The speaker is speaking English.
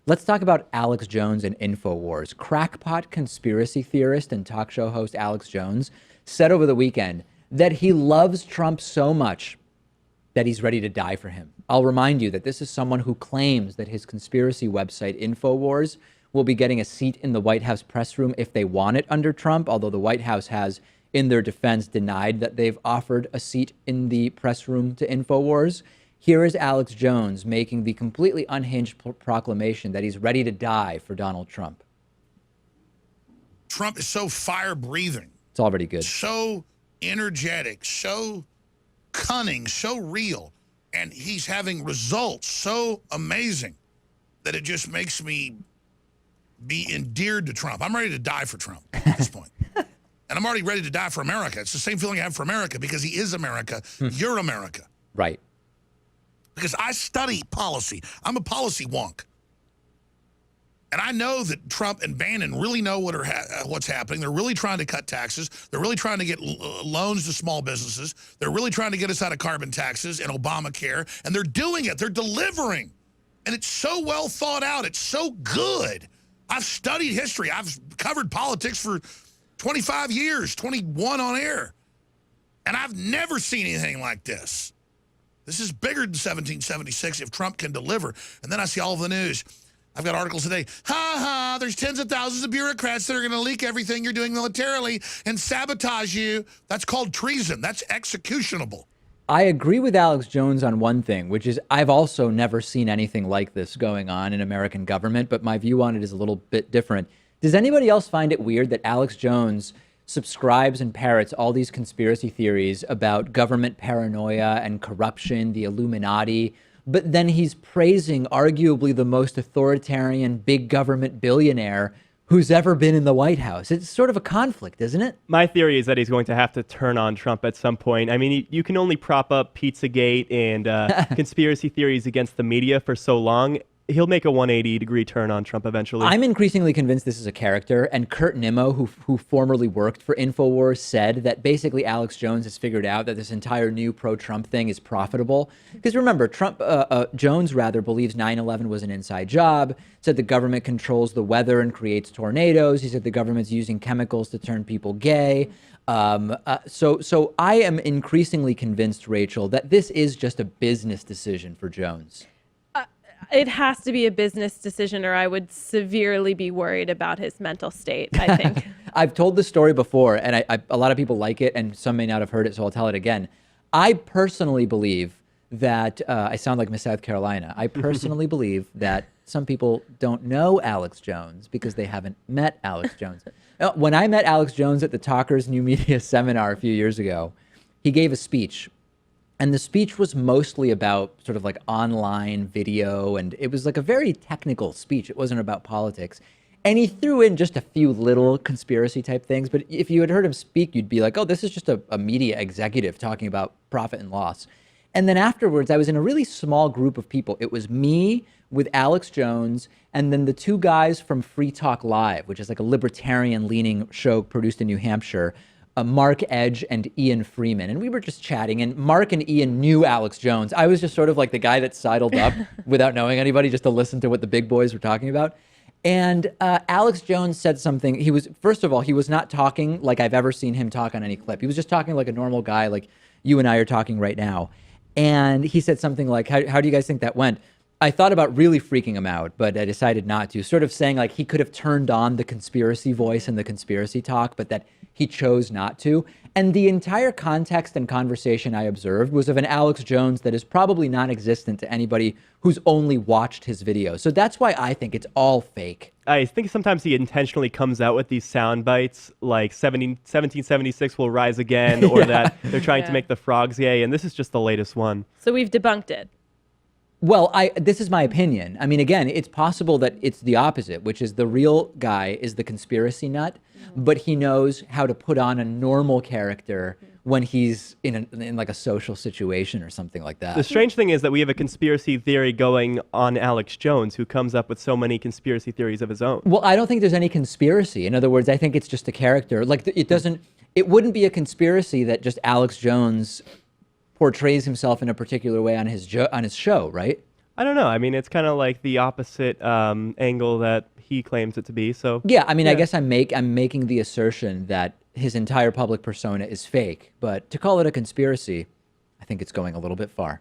Let's talk about Alex Jones and Infowars. Crackpot conspiracy theorist and talk show host Alex Jones said over the weekend that he loves Trump so much that he's ready to die for him. I'll remind you that this is someone who claims that his conspiracy website, Infowars, will be getting a seat in the White House press room if they want it under Trump, although the White House has, in their defense, denied that they've offered a seat in the press room to Infowars. Here is Alex Jones making the completely unhinged proclamation that he's ready to die for Donald Trump. Trump is so fire-breathing. It's already good. So energetic, so cunning, so real, and he's having results so amazing that it just makes me be endeared to Trump. I'm ready to die for Trump at this point. And I'm already ready to die for America. It's the same feeling I have for America because he is America. You're America. Right. Because I study policy. I'm a policy wonk. And I know that Trump and Bannon really know what's happening. They're really trying to cut taxes. They're really trying to get loans to small businesses. They're really trying to get us out of carbon taxes and Obamacare. And they're doing it. They're delivering. And it's so well thought out. It's so good. I've studied history. I've covered politics for 25 years, 21 on air. And I've never seen anything like this. This is bigger than 1776 if Trump can deliver. And then I see all of the news. I've got articles today. There's tens of thousands of bureaucrats that are going to leak everything you're doing militarily and sabotage you. That's called treason. That's executionable. I agree with Alex Jones on one thing, which is I've also never seen anything like this going on in American government, but my view on it is a little bit different. Does anybody else find it weird that Alex Jones subscribes and parrots all these conspiracy theories about government paranoia and corruption, the Illuminati, but then he's praising arguably the most authoritarian big government billionaire who's ever been in the White House? It's sort of a conflict, isn't it? My theory is that he's going to have to turn on Trump at some point. I mean, you can only prop up Pizzagate and conspiracy theories against the media for so long. He'll make a 180-degree turn on Trump eventually. I'm increasingly convinced this is a character, and Kurt Nimmo, who formerly worked for Infowars, said that basically Alex Jones has figured out that this entire new pro-Trump thing is profitable. Because remember, Jones believes 9/11 was an inside job, said the government controls the weather and creates tornadoes. He said the government's using chemicals to turn people gay. So I am increasingly convinced, Rachel, that this is just a business decision for Jones. It has to be a business decision, or I would severely be worried about his mental state, I think. I've told this story before, and a lot of people like it, and some may not have heard it, so I'll tell it again. I personally believe that, I sound like Miss South Carolina, I personally believe that some people don't know Alex Jones because they haven't met Alex Jones. When I met Alex Jones at the Talkers New Media Seminar a few years ago, he gave a speech. And the speech was mostly about sort of like online video, and it was like a very technical speech. It wasn't about politics. And he threw in just a few little conspiracy type things. But if you had heard him speak, you'd be like, oh, this is just a media executive talking about profit and loss. And then afterwards, I was in a really small group of people. It was me with Alex Jones, and then the two guys from Free Talk Live, which is like a libertarian-leaning show produced in New Hampshire, Mark Edge and Ian Freeman. And we were just chatting, and Mark and Ian knew Alex Jones. I was just sort of like the guy that sidled up without knowing anybody just to listen to what the big boys were talking about. And Alex Jones said something. First of all, he was not talking like I've ever seen him talk on any clip. He was just talking like a normal guy, like you and I are talking right now. And he said something like, how do you guys think that went? I thought about really freaking him out, but I decided not to. Sort of saying like he could have turned on the conspiracy voice and the conspiracy talk, but that he chose not to. And the entire context and conversation I observed was of an Alex Jones that is probably non-existent to anybody who's only watched his videos. So that's why I think it's all fake. I think sometimes he intentionally comes out with these sound bites like 1776 will rise again, or that they're trying to make the frogs gay. And this is just the latest one. So we've debunked it. Well, this is my opinion. I mean, again, it's possible that it's the opposite, which is the real guy is the conspiracy nut, but he knows how to put on a normal character when he's in like a social situation or something like that. The strange thing is that we have a conspiracy theory going on Alex Jones, who comes up with so many conspiracy theories of his own. Well, I don't think there's any conspiracy. In other words, I think it's just a character. Like it wouldn't be a conspiracy that just Alex Jones portrays himself in a particular way on his show, right? I don't know. I mean, it's kind of like the opposite angle that he claims it to be. So Yeah, I mean, I guess I'm making the assertion that his entire public persona is fake, but to call it a conspiracy, I think it's going a little bit far.